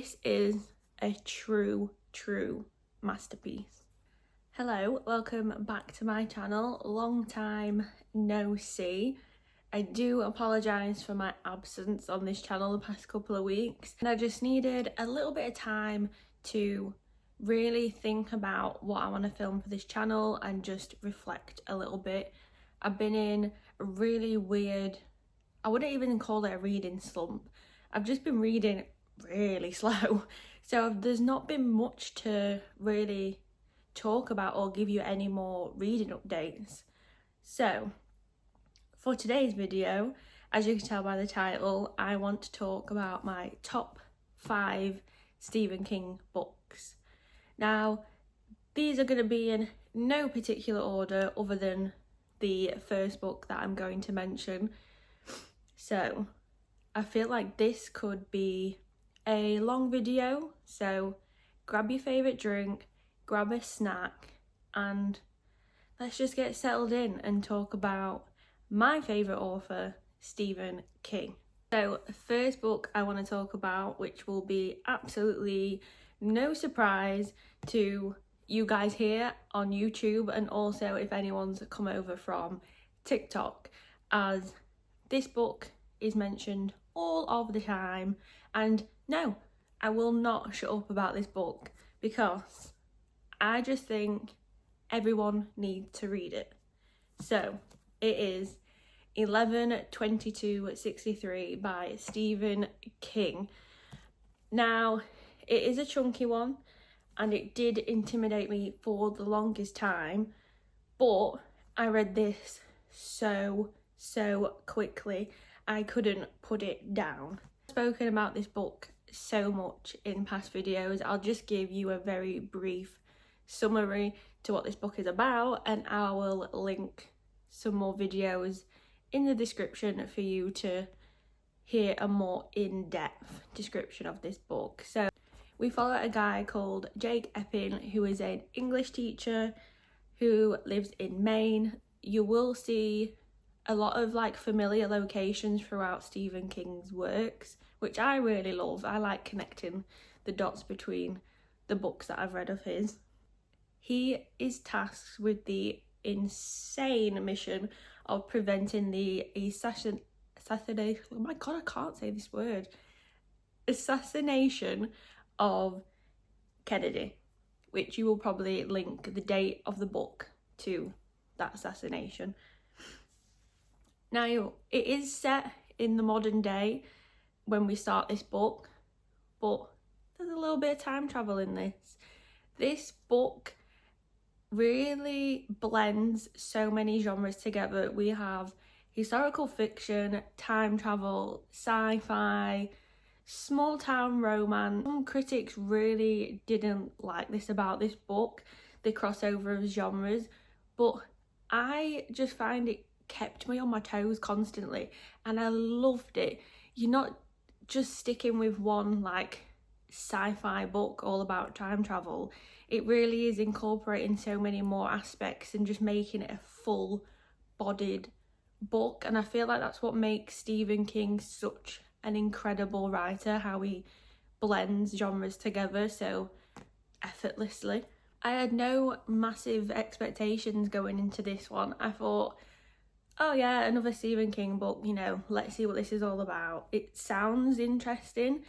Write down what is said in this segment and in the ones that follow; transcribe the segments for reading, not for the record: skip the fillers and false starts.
This is a true masterpiece. Hello, welcome back to my channel. Long time no see. I do apologise for my absence on this channel the past couple of weeks, and I just needed a little bit of time to really think about what I want to film for this channel and just reflect a little bit. I've been in a really weird, I wouldn't even call it a reading slump. I've just been reading really slow, so there's not been much to really talk about or give you any more reading updates. So for today's video, as you can tell by the title, I want to talk about my top 5 Stephen King books. Now, these are going to be in no particular order other than the first book that I'm going to mention. So I feel like this could be a long video, so grab your favourite drink, grab a snack, and let's just get settled in and talk about my favourite author, Stephen King. So the first book I want to talk about, which will be absolutely no surprise to you guys here on YouTube, and also if anyone's come over from TikTok, as this book is mentioned all of the time, and no, I will not shut up about this book because I just think everyone needs to read it. So it is 11/22/63 by Stephen King. Now, it is a chunky one and it did intimidate me for the longest time, but I read this so quickly I couldn't put it down. I've spoken about this book so much in past videos. I'll just give you a very brief summary to what this book is about, and I will link some more videos in the description for you to hear a more in-depth description of this book. So we follow a guy called Jake Epping, who is an English teacher who lives in Maine. You will see a lot of familiar locations throughout Stephen King's works, which I really love. I like connecting the dots between the books that I've read of his. He is tasked with the insane mission of preventing the assassination, oh my god, I can't say this word, assassination of Kennedy, which you will probably link the date of the book to that assassination. Now, it is set in the modern day when we start this book, but there's a little bit of time travel in this. This book really blends so many genres together. We have historical fiction, time travel, sci-fi, small town romance. Some critics really didn't like this about this book, the crossover of genres, but I just find it kept me on my toes constantly and I loved it. You're not just sticking with one sci-fi book all about time travel. It really is incorporating so many more aspects and just making it a full-bodied book, and I feel like that's what makes Stephen King such an incredible writer, how he blends genres together so effortlessly. I had no massive expectations going into this one. I thought, oh yeah, another Stephen King book, let's see what this is all about. It sounds interesting,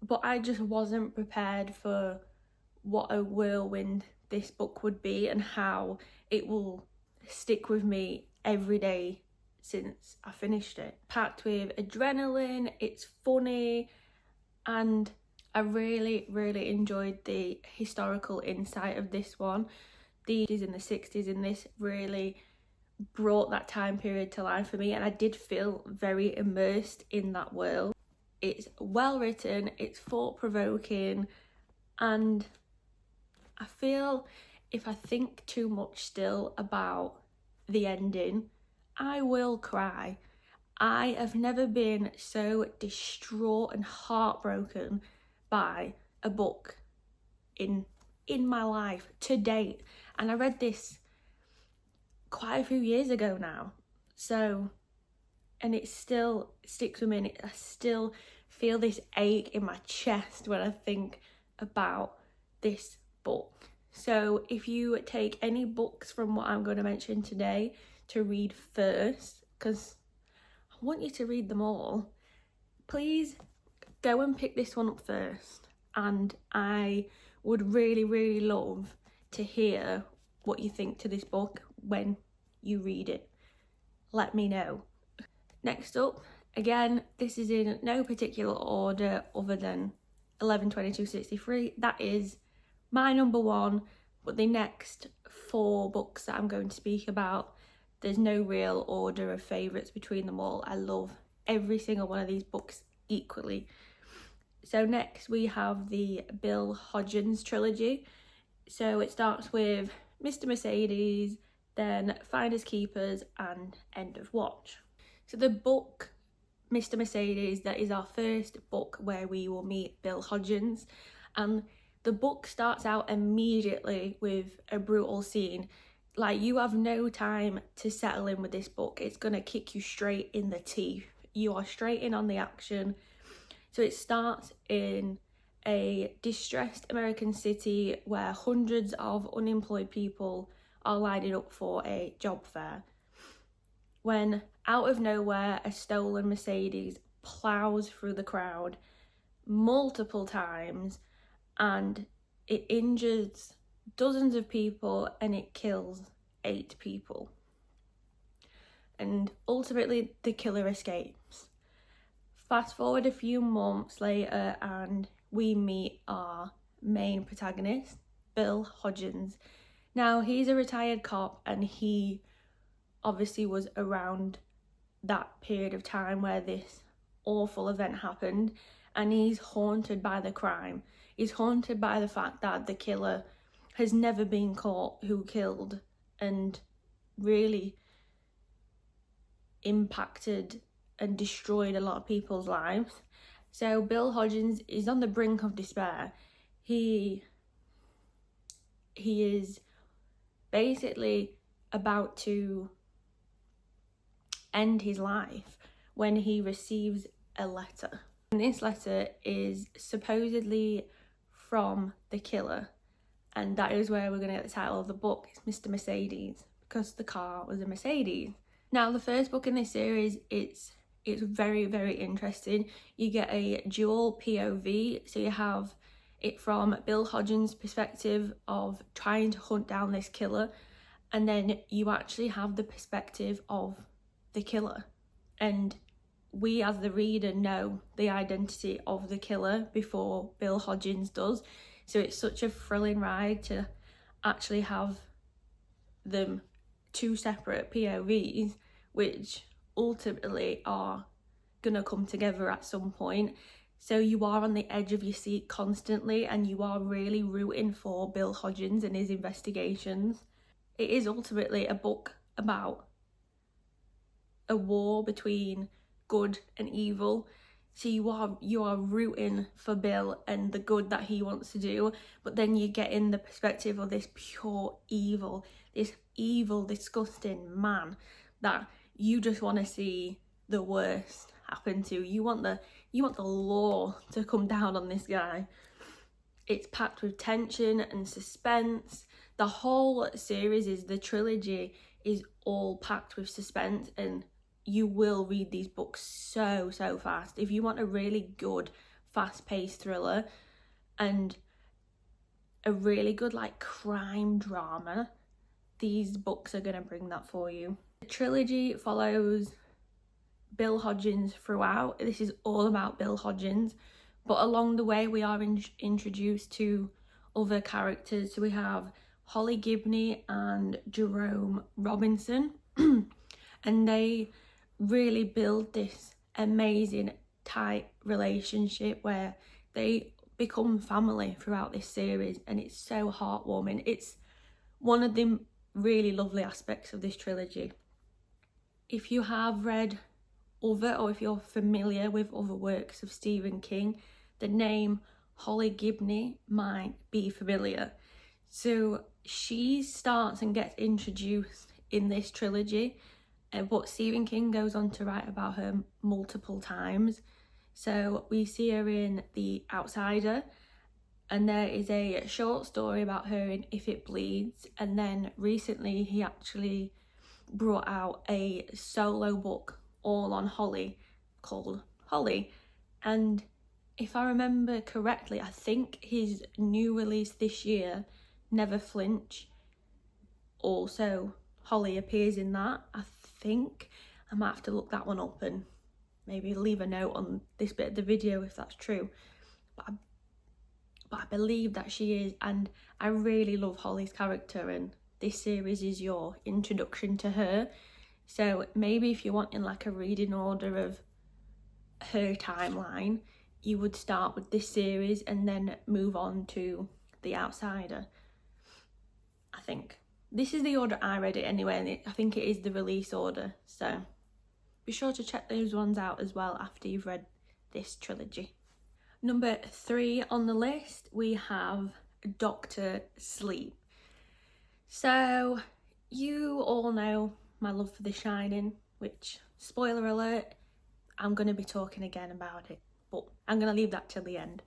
but I just wasn't prepared for what a whirlwind this book would be and how it will stick with me every day since I finished it. Packed with adrenaline, it's funny, and I really enjoyed the historical insight of this one. The 50s and the 60s in this really brought that time period to life for me, and I did feel very immersed in that world. It's well written, it's thought-provoking, and I feel if I think too much still about the ending, I will cry. I have never been so distraught and heartbroken by a book in my life to date, and I read this quite a few years ago now, so, and it still sticks with me, and I still feel this ache in my chest when I think about this book. So if you take any books from what I'm going to mention today to read first, because I want you to read them all, please go and pick this one up first. And I would really, really love to hear what you think to this book when you read it. Let me know. Next up, again, this is in no particular order other than 11/22/63. That is my number one, but the next 4 books that I'm going to speak about, there's no real order of favourites between them all. I love every single one of these books equally. So next we have the Bill Hodgins trilogy. So it starts with Mr. Mercedes, then Finders Keepers, and End of Watch. So the book Mr. Mercedes, that is our first book where we will meet Bill Hodgins, and the book starts out immediately with a brutal scene. Like, you have no time to settle in with this book. It's going to kick you straight in the teeth. You are straight in on the action. So it starts in a distressed American city where hundreds of unemployed people are lining up for a job fair, when out of nowhere a stolen Mercedes plows through the crowd multiple times, and it injures dozens of people and it kills 8 people. And ultimately the killer escapes. Fast forward a few months later and we meet our main protagonist, Bill Hodgins. Now, he's a retired cop and he obviously was around that period of time where this awful event happened, and he's haunted by the crime. He's haunted by the fact that the killer has never been caught who killed and really impacted and destroyed a lot of people's lives. So Bill Hodgins is on the brink of despair. He is basically about to end his life when he receives a letter. And this letter is supposedly from the killer, and that is where we're going to get the title of the book. It's Mr. Mercedes, because the car was a Mercedes. Now, the first book in this series, it's very, very interesting. You get a dual POV, so you have it from Bill Hodgins' perspective of trying to hunt down this killer, and then you actually have the perspective of the killer. And we as the reader know the identity of the killer before Bill Hodgins does. So it's such a thrilling ride to actually have them 2 separate POVs, which ultimately are gonna come together at some point. So you are on the edge of your seat constantly, and you are really rooting for Bill Hodgins and his investigations. It is ultimately a book about a war between good and evil. So you are rooting for Bill and the good that he wants to do, but then you get in the perspective of this pure evil, this evil, disgusting man that you just want to see the worst happen to. You want the law to come down on this guy. It's packed with tension and suspense. The whole series, the trilogy, is all packed with suspense, and you will read these books so fast. If you want a really good fast-paced thriller and a really good crime drama, these books are going to bring that for you. The trilogy follows Bill Hodgins throughout. This is all about Bill Hodgins, but along the way we are introduced to other characters. So we have Holly Gibney and Jerome Robinson and they really build this amazing tight relationship where they become family throughout this series, and it's so heartwarming. It's one of the really lovely aspects of this trilogy. If you have read other, or if you're familiar with other works of Stephen King, the name Holly Gibney might be familiar. So she starts and gets introduced in this trilogy, but Stephen King goes on to write about her multiple times. So we see her in The Outsider, and there is a short story about her in If It Bleeds, and then recently he actually brought out a solo book all on Holly called Holly. And if I remember correctly, I think his new release this year, Never Flinch, also Holly appears in that. I think I might have to look that one up and maybe leave a note on this bit of the video if that's true. But I believe that she is, and I really love Holly's character, and this series is your introduction to her. So maybe if you're wanting like a reading order of her timeline, you would start with this series and then move on to The Outsider. I think this is the order I read it anyway, and I think it is the release order, so be sure to check those ones out as well after you've read this trilogy. Number 3 on the list, we have Dr. Sleep. So you all know my love for The Shining, which, spoiler alert, I'm going to be talking again about it, but I'm going to leave that till the end.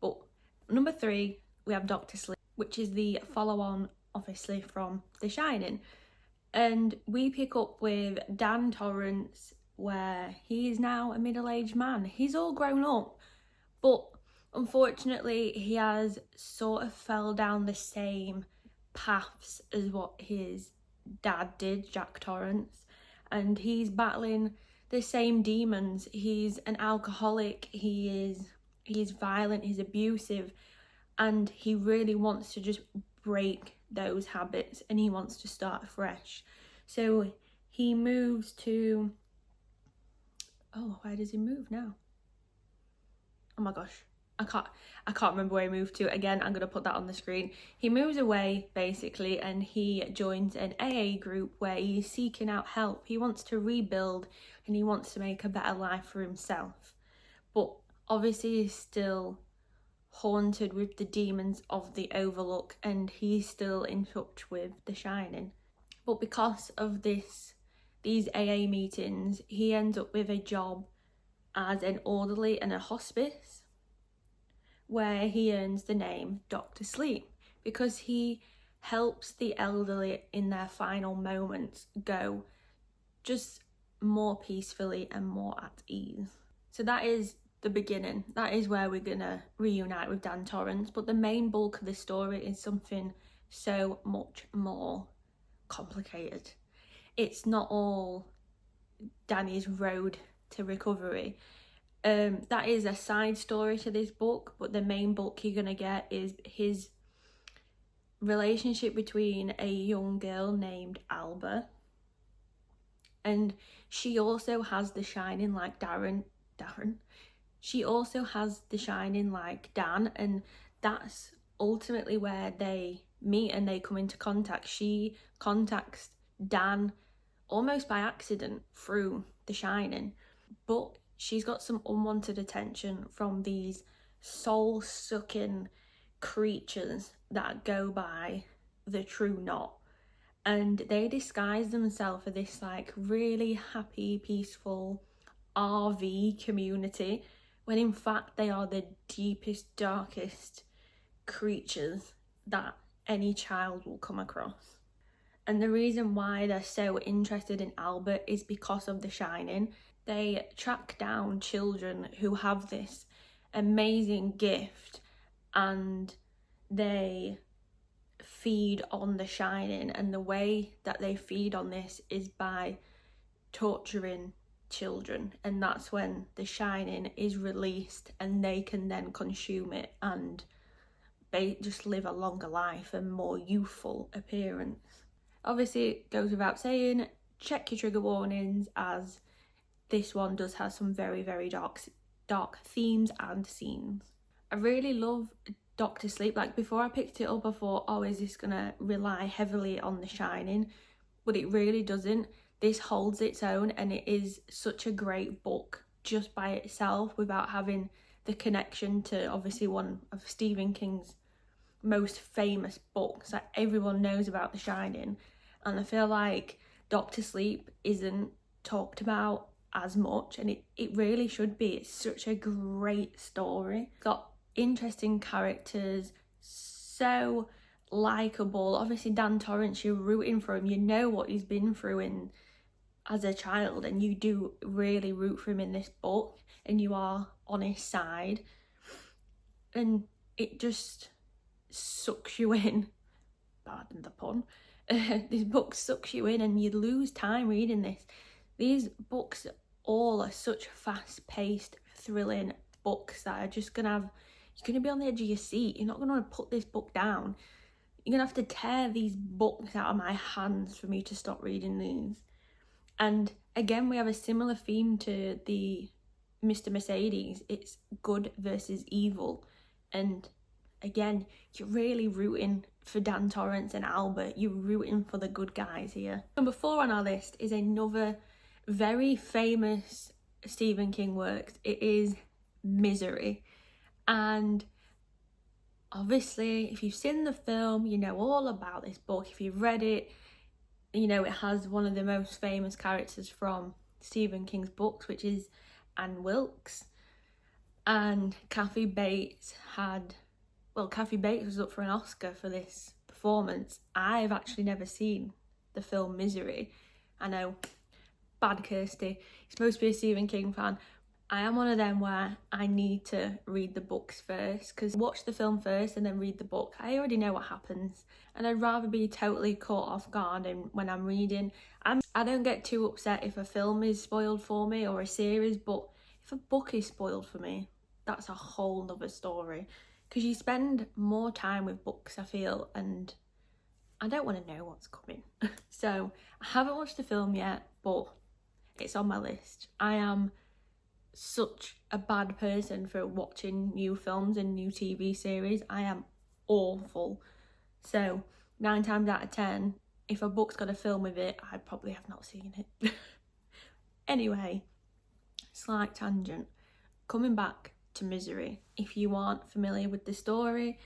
But number 3, we have Dr. Sleep, which is the follow-on, obviously, from The Shining. And we pick up with Dan Torrance, where he is now a middle-aged man. He's all grown up, but unfortunately he has sort of fell down the same paths as what his dad did, Jack Torrance, and he's battling the same demons. He's an alcoholic, he's violent, he's abusive, and he really wants to just break those habits and he wants to start fresh. So he moves to, where does he move now? Oh my gosh, I can't remember where he moved to. Again, I'm going to put that on the screen. He moves away basically, and he joins an AA group where he's seeking out help. He wants to rebuild and he wants to make a better life for himself, but obviously he's still haunted with the demons of the Overlook, and he's still in touch with The Shining. But because of these AA meetings, he ends up with a job as an orderly in a hospice, where he earns the name Dr. Sleep because he helps the elderly in their final moments go just more peacefully and more at ease. So that is the beginning. That is where we're gonna reunite with Dan Torrance, but the main bulk of the story is something so much more complicated. It's not all Danny's road to recovery. That is a side story to this book, but the main book you're gonna get is his relationship between a young girl named Alba, and she also has the shining like Darren. She also has the shining like Dan, and that's ultimately where they meet and they come into contact. She contacts Dan almost by accident through the shining, but she's got some unwanted attention from these soul-sucking creatures that go by the True Knot, and they disguise themselves for this like really happy, peaceful RV community, when in fact they are the deepest, darkest creatures that any child will come across. And the reason why they're so interested in Albert is because of The Shining. They track down children who have this amazing gift, and they feed on The Shining, and the way that they feed on this is by torturing children, and that's when The Shining is released and they can then consume it and just live a longer life and more youthful appearance. Obviously, it goes without saying, check your trigger warnings, as this one does have some very, very dark themes and scenes. I really love Dr. Sleep. Like, before I picked it up, I thought, oh, is this gonna rely heavily on The Shining? But it really doesn't. This holds its own, and it is such a great book just by itself without having the connection to obviously one of Stephen King's most famous books that everyone knows about, The Shining. And I feel like Dr. Sleep isn't talked about as much, and it really should be. It's such a great story. It's got interesting characters, so likeable. Obviously Dan Torrance, you're rooting for him, you know what he's been through as a child, and you do really root for him in this book, and you are on his side, and it just sucks you in, pardon the pun. This book sucks you in and you lose time reading this. These books all are such fast-paced, thrilling books that are just you're gonna be on the edge of your seat. You're not gonna want to put this book down. You're gonna have to tear these books out of my hands for me to stop reading these. And again, we have a similar theme to the Mr. Mercedes. It's good versus evil. And again, you're really rooting for Dan Torrance and Albert. You're rooting for the good guys here. Number 4 on our list is another very famous Stephen King work. It is Misery. And obviously, if you've seen the film, you know all about this book. If you've read it, you know it has one of the most famous characters from Stephen King's books, which is Anne Wilkes. And Kathy Bates was up for an Oscar for this performance. I've actually never seen the film Misery. I know, bad Kirsty. You're supposed to be a Stephen King fan. I am one of them where I need to read the books first, because watch the film first and then read the book. I already know what happens, and I'd rather be totally caught off guard when I'm reading. I don't get too upset if a film is spoiled for me or a series, but if a book is spoiled for me, that's a whole nother story, because you spend more time with books, I feel, and I don't want to know what's coming. So I haven't watched the film yet, but it's on my list. I am such a bad person for watching new films and new TV series. I am awful. So 9 times out of 10, if a book's got a film with it, I probably have not seen it. Anyway, slight tangent. Coming back to Misery. If you aren't familiar with the story,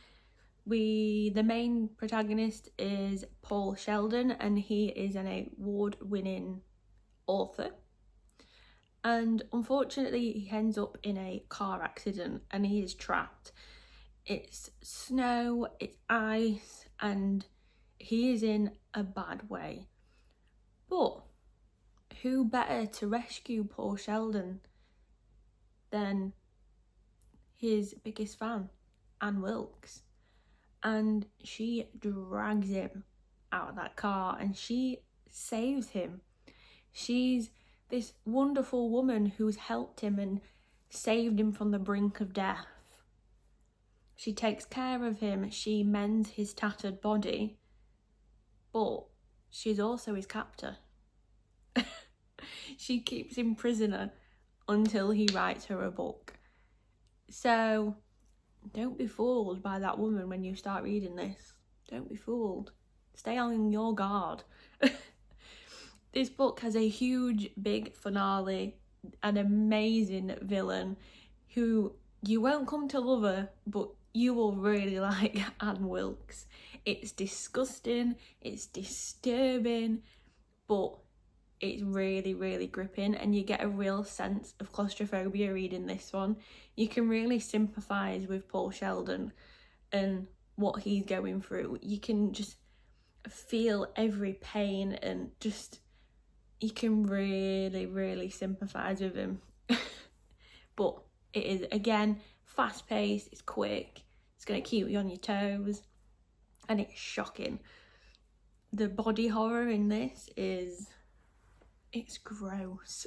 the main protagonist is Paul Sheldon, and he is an award-winning author. And unfortunately, he ends up in a car accident and he is trapped. It's snow, it's ice, and he is in a bad way. But who better to rescue Paul Sheldon than his biggest fan, Anne Wilkes? And she drags him out of that car and she saves him. She's this wonderful woman who's helped him and saved him from the brink of death. She takes care of him, she mends his tattered body, but she's also his captor. She keeps him prisoner until he writes her a book. So don't be fooled by that woman when you start reading this. Don't be fooled. Stay on your guard. This book has a huge, big finale, an amazing villain who you won't come to love her, but you will really like Anne Wilkes. It's disgusting, it's disturbing, but it's really, really gripping, and you get a real sense of claustrophobia reading this one. You can really sympathise with Paul Sheldon and what he's going through. You can just feel every pain and just... you can really, really sympathise with him. But it is, again, fast-paced, it's quick, it's going to keep you on your toes, and it's shocking. The body horror in this it's gross.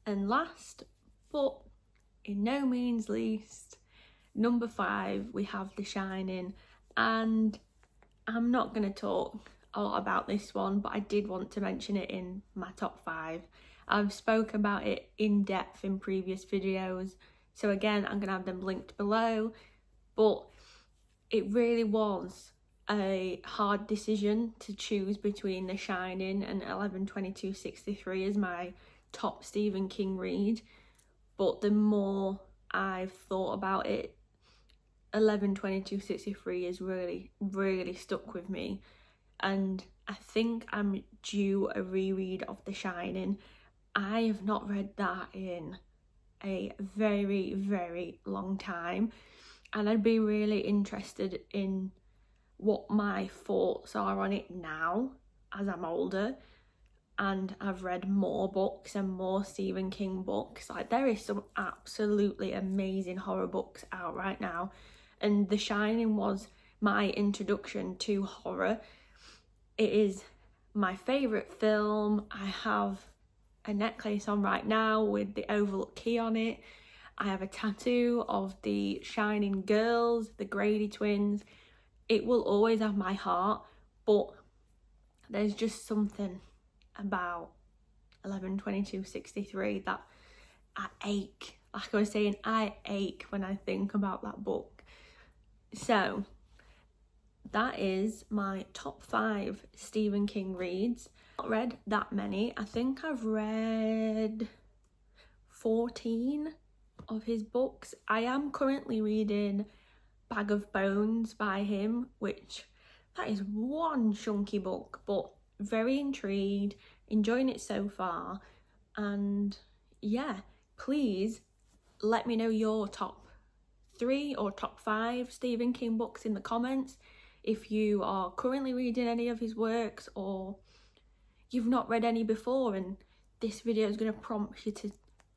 And last, but in no means least, number 5, we have The Shining. And I'm not going to talk a lot about this one, but I did want to mention it in my top 5. I've spoken about it in depth in previous videos, so again I'm gonna have them linked below. But it really was a hard decision to choose between The Shining and 11/22/63 as my top Stephen King read, but the more I've thought about it, 11/22/63 has really, really stuck with me. And I think I'm due a reread of The Shining. I have not read that in a very, very long time, and I'd be really interested in what my thoughts are on it now as I'm older and I've read more books and more Stephen King books. Like, there is some absolutely amazing horror books out right now, and The Shining was my introduction to horror. It is my favourite film. I have a necklace on right now with the Overlook key on it. I have a tattoo of the Shining girls, the Grady twins. It will always have my heart, but there's just something about 11/22/63 that I ache. Like I was saying, I ache when I think about that book. So that is my top 5 Stephen King reads. I've not read that many. I think I've read 14 of his books. I am currently reading Bag of Bones by him, which that is one chunky book, but very intrigued, enjoying it so far. And yeah, please let me know your top 3 or top 5 Stephen King books in the comments. If you are currently reading any of his works, or you've not read any before and this video is going to prompt you to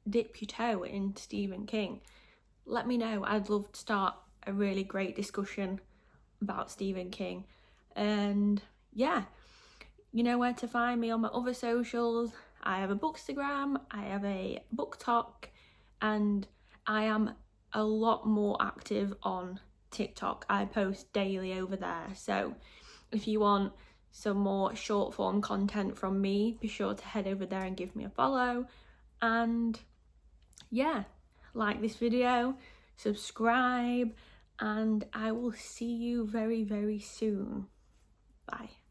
dip your toe into Stephen King, let me know. I'd love to start a really great discussion about Stephen King. And yeah, you know where to find me on my other socials. I have a Bookstagram, I have a BookTok, and I am a lot more active on TikTok. I post daily over there. So if you want some more short form content from me, be sure to head over there and give me a follow. And yeah, like this video, subscribe, and I will see you very, very soon. Bye.